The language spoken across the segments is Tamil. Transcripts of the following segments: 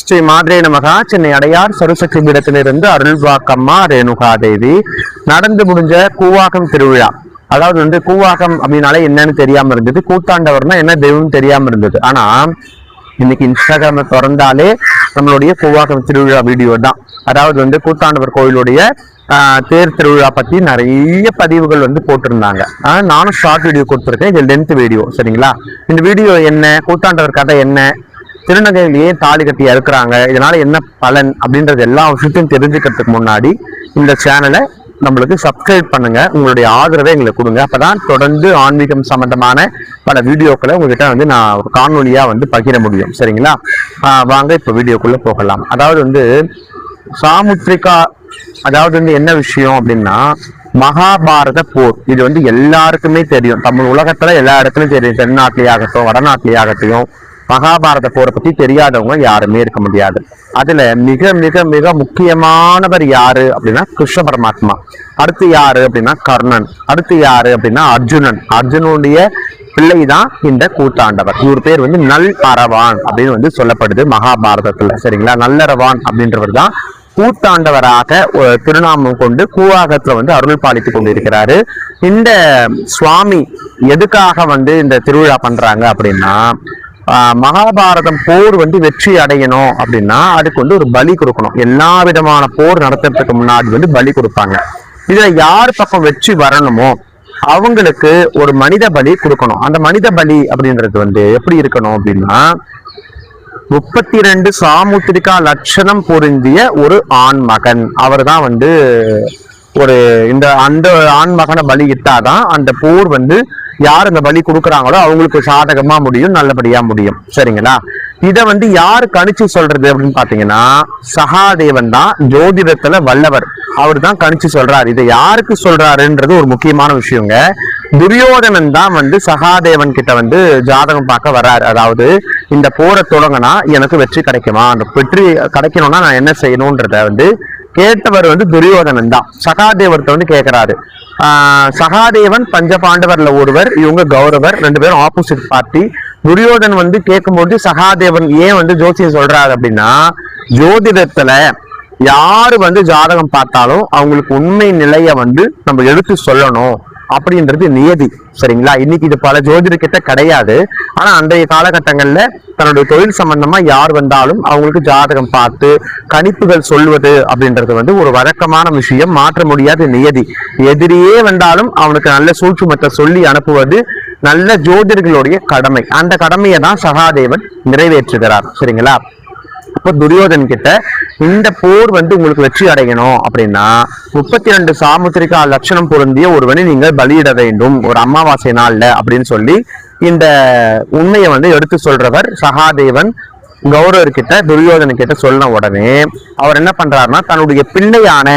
ஸ்ரீ மாத்ரே நமகா. சென்னை அடையார் சரஸ்வதி பீடத்திலிருந்து அருள்வாக்கம்மா ரேணுகா தேவி. நடந்து முடிஞ்ச கூவாகம் திருவிழா, அதாவது கூவாகம் அப்படின்னாலே என்னன்னு தெரியாம இருந்தது, கூத்தாண்டவர்னா என்ன தெய்வம் தெரியாம இருந்தது. ஆனா இன்னைக்கு இன்ஸ்டாகிராம திறந்தாலே நம்மளுடைய கூவாகம் திருவிழா வீடியோ தான். அதாவது கூத்தாண்டவர் கோயிலுடைய தேர் திருவிழா பத்தி நிறைய பதிவுகள் போட்டிருந்தாங்க. நானும் ஷார்ட் வீடியோ கொடுத்துருக்கேன், இது லென்த் வீடியோ. சரிங்களா? இந்த வீடியோ என்ன, கூத்தாண்டவர் கதை என்ன, திருநங்கையிலேயே தாலி கட்டி அறுக்கிறாங்க, இதனால என்ன பலன் அப்படின்றது எல்லா விஷயத்தையும் தெரிஞ்சுக்கிறதுக்கு முன்னாடி இந்த சேனலை நம்மளுக்கு சப்ஸ்கிரைப் பண்ணுங்க. உங்களுடைய ஆதரவை எங்களுக்கு கொடுங்க. அப்பதான் தொடர்ந்து ஆன்மீகம் சம்பந்தமான பல வீடியோக்களை உங்ககிட்ட நான் ஒரு காணொலியா பகிர முடியும். சரிங்களா? வாங்க இப்ப வீடியோக்குள்ள போகலாம். அதாவது சாமுத்ரிகா, அதாவது என்ன விஷயம் அப்படின்னா, மகாபாரத போர். இது எல்லாருக்குமே தெரியும். தமிழ் உலகத்துல எல்லா இடத்துலயும் தெரியும். தென்னாட்டிலே ஆகட்டும் வடநாட்டிலே ஆகட்டும் மகாபாரத போரை பத்தி தெரியாதவங்க யாருமே இருக்க முடியாது. அதுல மிக மிக மிக முக்கியமானவர் யாரு அப்படின்னா கிருஷ்ண பரமாத்மா. அடுத்து யாரு அப்படின்னா கர்ணன். அடுத்து யாரு அப்படின்னா அர்ஜுனன். அர்ஜுனுடைய பிள்ளைதான் இந்த கூத்தாண்டவர். இவர் பேர் நல் அரவான் அப்படின்னு சொல்லப்படுது மகாபாரதத்துல. சரிங்களா? நல்லரவான் அப்படின்றவர் தான் கூத்தாண்டவராக திருநாமம் கொண்டு கூவாகத்துல அருள் பாலித்து கொண்டிருக்கிறாரு. இந்த சுவாமி எதுக்காக இந்த திருவிழா பண்றாங்க அப்படின்னா, மகாபாரதம் போர் வெற்றி அடையணும் அப்படின்னா அதுக்கு ஒரு பலி கொடுக்கணும். எல்லா விதமான போர் நடத்துறதுக்கு முன்னாடி பலி கொடுப்பாங்க. இதுல யார் பக்கம் வெற்றி வரணுமோ அவங்களுக்கு ஒரு மனித பலி கொடுக்கணும். அந்த மனித பலி அப்படின்றது எப்படி இருக்கணும் அப்படின்னா, 32 சாமுத்திரிகா லட்சணம் பொருந்திய ஒரு ஆண் மகன். அவர் தான் ஒரு அந்த ஆண் மகனை பலி இட்டாதான் அந்த போர் யார் அந்த பலி கொடுக்குறாங்களோ அவங்களுக்கு சாதகமா முடியும், நல்லபடியா முடியும். சரிங்களா? இதை யாரு கணிச்சு சொல்றது அப்படின்னு பாத்தீங்கன்னா, சகாதேவன் தான் ஜோதிடத்துல வல்லவர். அவர் தான் கணிச்சு சொல்றாரு. இதை யாருக்கு சொல்றாருன்றது ஒரு முக்கியமான விஷயங்க. துரியோதனன் தான் சகாதேவன் கிட்ட ஜாதகம் பார்க்க வர்றாரு. அதாவது இந்த போரை தொடங்கினா எனக்கு வெற்றி கிடைக்குமா, அந்த வெற்றி கிடைக்கணும்னா நான் என்ன செய்யணும்ன்றத கேட்டவர் துரியோதனன் தான். சகாதேவர்கிட்ட கேட்கிறாரு. சகாதேவன் பஞ்சபாண்டவர்ல ஒருவர், இவங்க கௌரவர், ரெண்டு பேரும் ஆப்போசிட் பார்ட்டி. துரியோதன் கேட்கும்போது சகாதேவன் ஏன் ஜோசியம் சொல்றாரு அப்படின்னா, ஜோதிடத்துல யாரு ஜாதகம் பார்த்தாலும் அவங்களுக்கு உண்மை நிலைய நம்ம எடுத்து சொல்லணும் அப்படின்றது நியதி. சரிங்களா? இன்னைக்கு இது பல ஜோதிடர்கிட்ட கிடையாது. ஆனா அன்றைய காலகட்டங்கள்ல தன்னுடைய தொழில் சம்பந்தமா யார் வந்தாலும் அவங்களுக்கு ஜாதகம் பார்த்து கணிப்புகள் சொல்வது அப்படின்றது ஒரு வழக்கமான விஷயம், மாற்ற முடியாத நியதி. எதிரியே வந்தாலும் அவனுக்கு நல்ல சூட்சுமத்தை சொல்லி அனுப்புவது நல்ல ஜோதிடர்களுடைய கடமை. அந்த கடமையை தான் சகாதேவன் நிறைவேற்றுகிறார். சரிங்களா? அப்போ துரியோதன் கிட்ட இந்த போர் உங்களுக்கு வெற்றி அடையணும் அப்படின்னா 32 சாமுத்திரிகா லட்சணம் பொருந்திய ஒருவனை நீங்கள் பலியிட வேண்டும் ஒரு அமாவாசை நாள்ல அப்படின்னு சொல்லி இந்த உண்மையை எடுத்து சொல்றவர் சகாதேவன். கௌரவர்கிட்ட துரியோதன கிட்ட சொன்ன உடனே அவர் என்ன பண்றாருன்னா, தன்னுடைய பிள்ளையான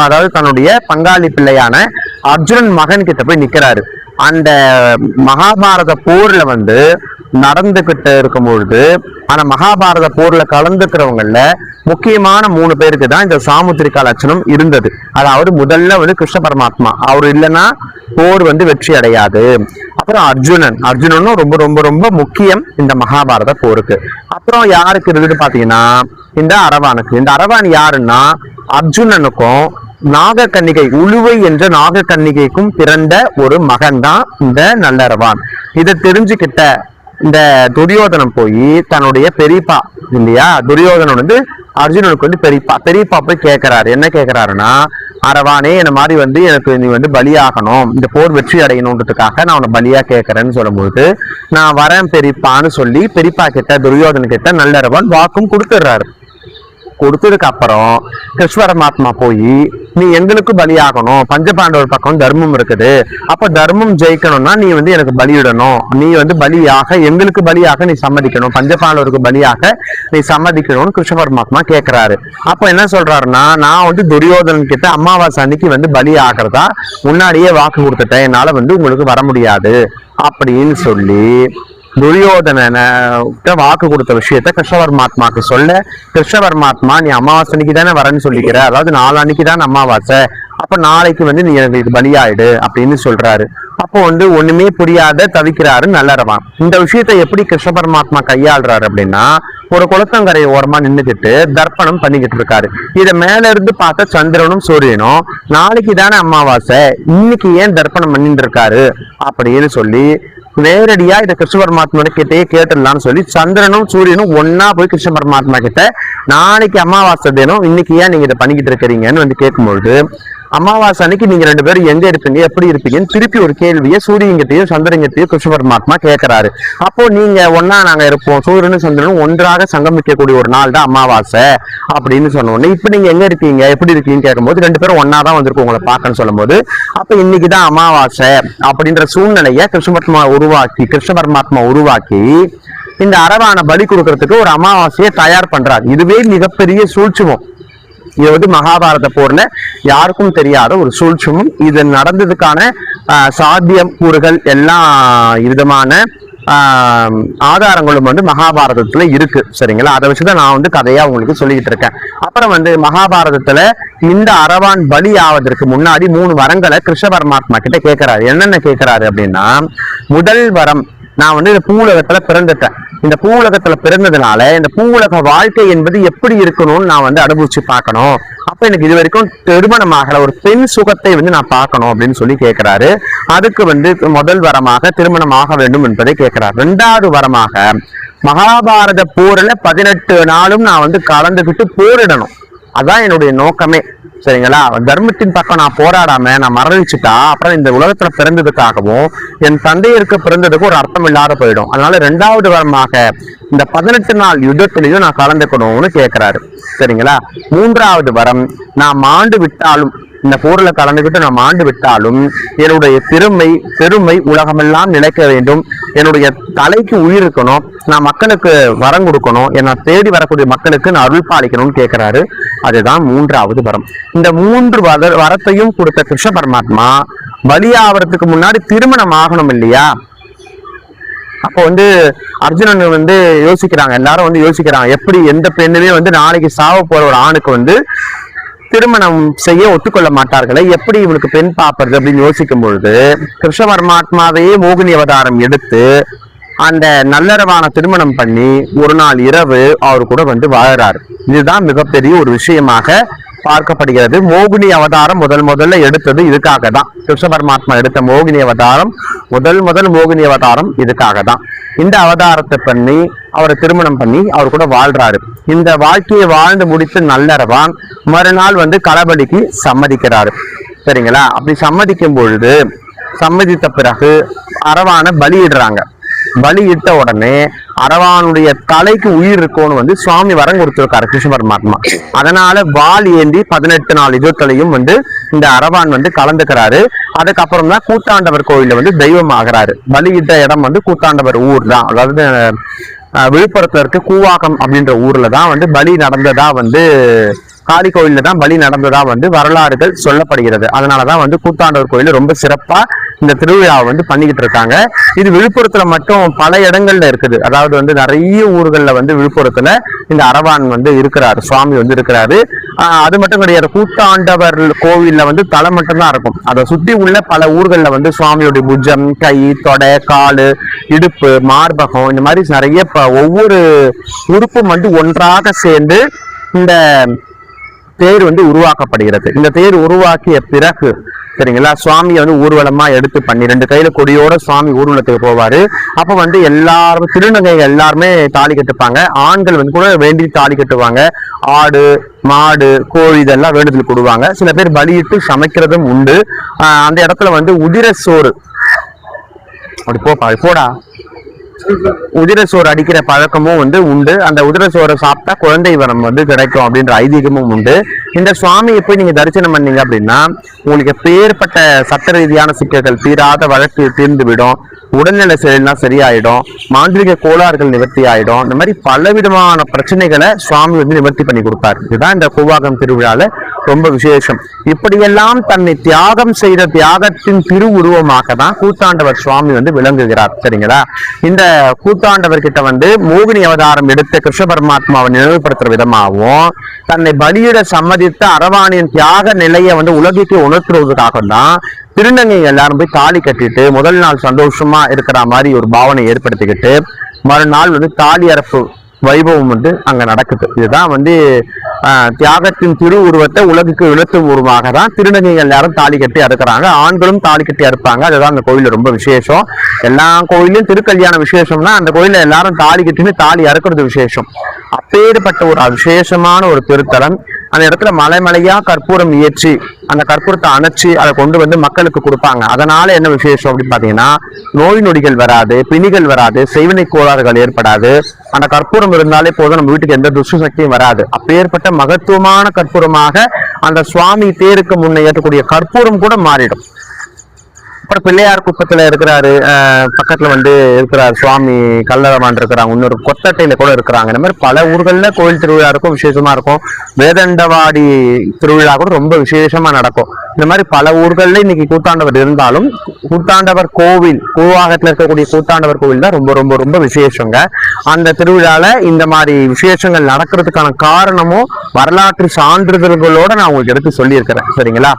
அதாவது தன்னுடைய பங்காளி பிள்ளையான அர்ஜுனன் மகன் கிட்ட போய் நிக்கிறாரு. அந்த மகாபாரத போர்ல நடந்துகிட்டு இருக்கும் பொழுது, ஆனா மகாபாரத போர்ல கலந்துக்கிறவங்கல முக்கியமான 3 பேருக்கு தான் இந்த சாமுத்திரிகா லட்சணம் இருந்தது. அதாவது முதல்ல கிருஷ்ண பரமாத்மா, அவர் இல்லைன்னா போர் வெற்றி அடையாது. அப்புறம் அர்ஜுனனும் ரொம்ப ரொம்ப ரொம்ப முக்கியம் இந்த மகாபாரத போருக்கு. அப்புறம் யாருக்கு இருக்குன்னு பாத்தீங்கன்னா இந்த அரவானுக்கு. இந்த அரவான் யாருன்னா, அர்ஜுனனுக்கும் நாகக்கன்னிகை உழுவை என்ற நாகக்கன்னிகைக்கும் பிறந்த ஒரு மகன் தான் இந்த நல்லரவான். இதை தெரிஞ்சுக்கிட்ட இந்த துரியோதனம் போய் தன்னுடைய பெரியப்பா இல்லையா, துரியோதனன் அர்ஜுனனுக்கு பெரியப்பா போய் கேட்கிறாரு. என்ன கேட்கிறாருன்னா, அரவானே என்ன மாதிரி எனக்கு நீ பலியாகணும், இந்த போர் வெற்றி அடையணுன்றதுக்காக நான் உன்னை பலியா கேட்கறேன்னு சொல்லும்போது, நான் வரேன் பெரியப்பான்னு சொல்லி பெரியப்பா கிட்ட துரியோதன கிட்ட நல்லரவான் வாக்கும் கொடுத்துடுறாரு. கொடுத்ததுக்கு அப்புறம் கிருஷ்ண பரமாத்மா போய் நீ எங்களுக்கு பலியாகணும், பஞ்சபாண்டவர் பக்கம் தர்மம் இருக்குது, அப்ப தர்மம் ஜெயிக்கணும்னா நீ எனக்கு பலியிடணும், நீ பலியாக எங்களுக்கு பலியாக நீ சம்மதிக்கணும், பஞ்சபாண்டவருக்கு பலியாக நீ சம்மதிக்கணும்னு கிருஷ்ண பரமாத்மா கேட்கிறாரு. அப்ப என்ன சொல்றாருன்னா, நான் துரியோதனன் கிட்ட அமாவாசை அன்னைக்கு பலி ஆகிறதா முன்னாடியே வாக்கு கொடுத்துட்டேன், என்னால உங்களுக்கு வர முடியாது அப்படின்னு சொல்லி துரியோதன வாக்கு கொடுத்த விஷயத்த கிருஷ்ண பரமாத்மாக்கு சொல்ல, கிருஷ்ண பரமாத்மா நீ அமாவாசை அன்னைக்கு தானே வரேன்னு சொல்லிக்கிற, அதாவது 4 அன்னைக்கு தான் அமாவாசை, அப்ப நாளைக்கு வந்து நீ எனக்கு பலியாயிடு அப்படின்னு சொல்றாரு. அப்போ வந்து ஒண்ணுமே புரியாத தவிக்கிறாரு நல்லரவான். இந்த விஷயத்தை எப்படி கிருஷ்ண பரமாத்மா கையாளுறாரு அப்படின்னா, ஒரு குளத்தங்கரை ஓரமா நின்றுகிட்டு தர்ப்பணம் பண்ணிக்கிட்டு இருக்காரு. இதை மேல இருந்து பார்த்த சந்திரனும் சூரியனும், நாளைக்கு தானே அமாவாசை, இன்னைக்கு ஏன் தர்ப்பணம் பண்ணிட்டு இருக்காரு அப்படின்னு சொல்லி நேரடியா இதை கிருஷ்ண பரமாத்மா கிட்டே கேட்டுடலாம்னு சொல்லி சந்திரனும் சூரியனும் ஒன்னா போய் கிருஷ்ண பரமாத்மா கிட்ட, நாளைக்கு அமாவாசை தினம், இன்னைக்கு ஏன் நீங்க இதை பண்ணிக்கிட்டு இருக்கிறீங்கன்னு வந்து கேட்கும்பொழுது, அமாவாசை அன்னைக்கு நீங்க 2 பேரும் எங்க இருப்பீங்க, எப்படி இருப்பீங்கன்னு திருப்பி ஒரு கேள்வியை சூரியங்கிட்டையும் சந்திரங்கிட்டையும் கிருஷ்ண பரமாத்மா கேட்கிறாரு. அப்போ நீங்க ஒன்னா நாங்க இருப்போம், சூரியனும் சந்திரனும் ஒன்றாக சங்கமிக்கக்கூடிய ஒரு நாள் தான் அமாவாசை அப்படின்னு சொன்ன உடனே, இப்ப நீங்க எங்க இருக்கீங்க, எப்படி இருக்கீங்கன்னு கேட்கும்போது 2 பேரும் ஒன்னாதான் வந்திருக்கோம் உங்களை பார்க்கன்னு சொல்லும் போது, அப்ப இன்னைக்குதான் அமாவாசை அப்படின்ற சூழ்நிலையை கிருஷ்ண பரமாத்மா உருவாக்கி இந்த அரவான பலி கொடுக்கறதுக்கு ஒரு அமாவாசையை தயார் பண்றாரு. இதுவே மிகப்பெரிய சூழ்ச்சிமம். இது வந்து மகாபாரத போர்ல யாருக்கும் தெரியாத ஒரு சூழ்ச்சியும். இது நடந்ததுக்கான சாத்தியம் கூறுகள் எல்லா விதமான ஆதாரங்களும் வந்து மகாபாரதத்துல இருக்கு. சரிங்களா? அதை வச்சுதான் நான் வந்து கதையா உங்களுக்கு சொல்லிக்கிட்டு இருக்கேன். அப்புறம் வந்து மகாபாரதத்துல இந்த அரவான் பலி ஆவதற்கு முன்னாடி 3 வரங்களை கிருஷ்ண பரமாத்மா கிட்ட கேட்கிறாரு. என்னென்ன கேட்கிறாரு அப்படின்னா, முதல் வரம், நான் வந்து இந்த பூவுலகத்துல பிறந்துட்டேன். இந்த பூவுலகத்துல பிறந்ததுனால இந்த பூவுலக வாழ்க்கை என்பது எப்படி இருக்கணும்னு நான் வந்து அனுபவிச்சு பார்க்கணும். அப்ப எனக்கு இது வரைக்கும் திருமணமாகல, ஒரு பெண் சுகத்தை வந்து நான் பார்க்கணும் அப்படின்னு சொல்லி கேட்கிறாரு. அதுக்கு வந்து முதல் வரமாக திருமணம் ஆக வேண்டும் என்பதை கேட்கிறார். 2வது வரமாக மகாபாரத போர்ல 18 நாளும் நான் வந்து கலந்துகிட்டு போரிடணும். அதான் என்னுடைய நோக்கமே. சரிங்களா? தர்மத்தின் பக்கம் நான் போராடாம நான் மரணிச்சுட்டா அப்புறம் இந்த உலகத்துல பிறந்ததுக்காகவும் என் தந்தையருக்கு பிறந்ததுக்கு ஒரு அர்த்தம் இல்லாத போயிடும். அதனால 2வது வரமாக இந்த 18 நாள் யுத்தத்திலையும் நான் கலந்துக்கணும்னு கேட்கிறாரு. சரிங்களா? 3வது வரம், நான் மாண்டு விட்டாலும், இந்த போர்ல கலந்துகிட்டு நான் மாண்டு விட்டாலும் என்னுடைய பெருமை உலகமெல்லாம் நிலைக்க வேண்டும், என்னுடைய தலைக்கு உயிர் இருக்கணும், நான் மக்களுக்கு வரம் கொடுக்கணும், என்னை தேடி வரக்கூடிய மக்களுக்கு நான் அருள் பாலிக்கணும்னு கேட்கிறாரு. அதுதான் 3வது வரம். இந்த 3 வரத்தையும் கொடுத்த கிருஷ்ண பரமாத்மா பலியாவதுக்கு முன்னாடி திருமணம் ஆகணும் இல்லையா? அப்போ வந்து அர்ஜுனன் வந்து யோசிக்கிறாங்க, எல்லாரும் வந்து யோசிக்கிறாங்க, எப்படி எந்த பெண்ணுமே வந்து நாளைக்கு சாவ போற ஒரு ஆணுக்கு வந்து திருமணம் செய்ய ஒத்துக்கொள்ள மாட்டார்களே, எப்படி இவனுக்கு பெண் பார்ப்பது அப்படின்னு யோசிக்கும் பொழுது கிருஷ்ண பரமாத்மாவையே மோகினி அவதாரம் எடுத்து அந்த நல்லறவான திருமணம் பண்ணி ஒரு நாள் இரவு அவர் கூட வந்து வாழறாரு. இதுதான் மிகப்பெரிய ஒரு விஷயமாக பார்க்கப்படுகிறது. மோகினி அவதாரம் முதல்ல எடுத்தது இதுக்காக தான். கிருஷ்ண பரமாத்மா எடுத்த மோகினி அவதாரம் முதல் மோகினி அவதாரம் இதுக்காக தான். இந்த அவதாரத்தை பண்ணி அவரை திருமணம் பண்ணி அவர் கூட வாழ்றாரு. இந்த வாழ்க்கையை வாழ்ந்து முடித்து நல்லறவான் மறுநாள் வந்து களபலிக்கு சம்மதிக்கிறாரு. சரிங்களா? அப்படி சம்மதிக்கும் பொழுது சம்மதித்த பிறகு அரவான பலியிடுறாங்க. பலியிட்ட உடனே அரவானுடைய தலைக்கு உயிர் இருக்கும்னு வந்து சுவாமி வரம் கொடுத்திருக்காரு கிருஷ்ண பரமாத்மா. அதனால வாள் ஏந்தி 18 நாள் யுத்தத்திலையும் வந்து இந்த அரவான் வந்து கலந்துக்கிறாரு. அதுக்கப்புறம் தான் கூத்தாண்டவர் கோயில்ல வந்து தெய்வம் ஆகிறாரு. பலியிட்ட இடம் வந்து கூத்தாண்டவர் ஊர் தான். அதாவது விழுப்புரத்துல இருக்க கூவாக்கம் அப்படின்ற ஊர்ல தான் வந்து பலி நடந்ததா வந்து, காளி கோயில்ல தான் பலி நடந்ததா வந்து வரலாறுகள் சொல்லப்படுகிறது. அதனாலதான் வந்து கூத்தாண்டவர் கோயில் ரொம்ப சிறப்பா இந்த திருவிழாவை வந்து பண்ணிக்கிட்டு இருக்காங்க. இது விழுப்புரத்துல மட்டும் பல இடங்கள்ல இருக்குது. அதாவது வந்து நிறைய ஊர்கள்ல வந்து விழுப்புரத்துல இந்த அரவான் வந்து இருக்கிறாரு, சுவாமி வந்து இருக்கிறாரு. அது மட்டும் கிடையாது, கூத்தாண்டவர் கோவில்ல வந்து தலை மட்டும்தான் இருக்கும். அதை சுற்றி உள்ள பல ஊர்கள்ல வந்து சுவாமியுடைய புஜம், கை, தொடை, காலு, இடுப்பு, மார்பகம், இந்த மாதிரி நிறைய ஒவ்வொரு உறுப்பும் வந்து ஒன்றாக சேர்ந்து இந்த தேர் வந்து உருவாக்கப்படுகிறது. இந்த தேர் உருவாக்கிய பிறகு சரிங்களா, சுவாமியை வந்து ஊர்வலமா எடுத்து 12 கையில கொடியோட சுவாமி ஊர்வலத்துக்கு போவாரு. அப்ப வந்து எல்லாரும் திருநங்கைகள் எல்லாருமே தாலி கட்டுப்பாங்க. ஆண்கள் வந்து கூட வேண்டி தாலி கட்டுவாங்க. ஆடு, மாடு, கோழி இதெல்லாம் வேண்டுதல் கொடுவாங்க. சில பேர் பலியிட்டு சமைக்கிறதும் உண்டு. அந்த இடத்துல வந்து உதிர சோறு, அப்படி போடா, உதிர சோறு அடிக்கிற பழக்கமும் வந்து உண்டு. அந்த உதிர சோறை சாப்பிட்டா குழந்தை வரம் வந்து கிடைக்கும் அப்படின்ற ஐதீகமும் உண்டு. இந்த சுவாமியை போய் நீங்க தரிசனம் பண்ணீங்க அப்படின்னா உங்களுக்கு பேர்பட்ட சட்ட ரீதியான சிக்கல்கள், தீராத வழக்கு தீர்ந்து விடும். உடல்நிலை செயல்லாம் சரியாயிடும், மாந்திரிக கோளாறுகள் நிவர்த்தி ஆயிடும். இந்த மாதிரி பலவிதமான பிரச்சனைகளை சுவாமி வந்து நிவர்த்தி பண்ணி கொடுப்பாரு. இதுதான் இந்த கூவாகம் திருவிழால ரொம்ப விசேஷம். இப்படியெல்லாம் தன்னை தியாகம் செய்த தியாகத்தின் திருவுருவமாக தான் கூத்தாண்டவர் சுவாமி வந்து விளங்குகிறார். சரிங்களா? இந்த கூத்தாண்டவர் கிட்ட வந்து மோகினி அவதாரம் எடுத்த கிருஷ்ண பரமாத்மாவை நினைவுபடுத்துற விதமாகவும் தன்னை பலியிட சம்மதித்த அரவாணியின் தியாக நிலையை வந்து உலகிற்கு உணர்த்துவதற்காக தான் திருநங்கை எல்லாரும் போய் தாலி கட்டிட்டு முதல் நாள் சந்தோஷமா இருக்கிற மாதிரி ஒரு பாவனை ஏற்படுத்திக்கிட்டு மறுநாள் வந்து தாலி அறப்பு வைபவம் வந்து அங்க நடக்குது. இதுதான் வந்து தியாகத்தின் திரு உருவத்தை உலகுக்கு இழுத்தும் உருவமாக தான் திருநங்கைகள் எல்லாரும் தாலி கட்டி அறுக்கிறாங்க. ஆண்களும் தாலி கட்டி அறுப்பாங்க. அதுதான் அந்த கோயில் ரொம்ப விசேஷம். எல்லா கோயிலும் திருக்கல்யாண விசேஷம்னா அந்த கோயில எல்லாரும் தாலி கட்டின்னு தாலி அறுக்கிறது விசேஷம். அப்பேற்பட்ட ஒரு விசேஷமான ஒரு திருத்தலம். அந்த இடத்துல மலைமலையா கற்பூரம் ஏற்றி அந்த கற்பூரத்தை அணைச்சி அதை கொண்டு வந்து மக்களுக்கு கொடுப்பாங்க. அதனால என்ன விசேஷம் அப்படின்னு பாத்தீங்கன்னா நோய் நொடிகள் வராது, பிணிகள் வராது, செய்வினை கோளாறுகள் ஏற்படாது. அந்த கற்பூரம் இருந்தாலே போதும், நம்ம வீட்டுக்கு எந்த துஷ்ட சக்தியும் வராது. அப்பேற்பட்ட மகத்துவமான கற்பூரமாக அந்த சுவாமி தேருக்கு முன்னே ஏற்றக்கூடிய கற்பூரம் கூட மாறிடும். அப்புறம் பிள்ளையார் குப்பத்துல இருக்கிறாரு, பக்கத்துல வந்து இருக்கிறார் சுவாமி கல்லரமான் இருக்கிறாங்க, இன்னொரு கொத்தட்டையில கூட இருக்கிறாங்க. இந்த மாதிரி பல ஊர்கள்ல கோயில் திருவிழா இருக்கும், விசேஷமா இருக்கும். வேதண்டவாடி திருவிழா கூட ரொம்ப விசேஷமா நடக்கும். இந்த மாதிரி பல ஊர்கள்ல இன்னைக்கு கூத்தாண்டவர் இருந்தாலும் கூத்தாண்டவர் கோவில், கூவாகத்துல இருக்கக்கூடிய கூத்தாண்டவர் கோவில் தான் ரொம்ப ரொம்ப ரொம்ப விசேஷங்க. அந்த திருவிழால இந்த மாதிரி விசேஷங்கள் நடக்கிறதுக்கான காரணமும் வரலாற்று சான்றிதழ்களோட நான் உங்களுக்கு எடுத்து சொல்லியிருக்கிறேன். சரிங்களா?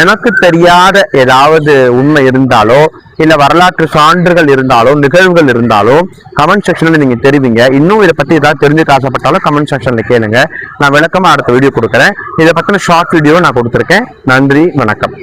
எனக்கு தெரியாத ஏதாவது உண்மை இருந்தாலோ இல்ல வரலாற்று சான்றுகள் இருந்தாலோ நிகழ்வுகள் இருந்தாலோ கமெண்ட் செக்ஷன்ல நீங்க தெரிவிங்க. இன்னும் இதை பத்தி ஏதாவது தெரிஞ்சுக்க ஆசைப்பட்டாலும் கமெண்ட் செக்ஷன்ல கேளுங்க. நான் விளக்கமா அடுத்த வீடியோ கொடுக்குறேன். இதை பத்தின ஷார்ட் வீடியோ நான் கொடுத்துருக்கேன். நன்றி, வணக்கம்.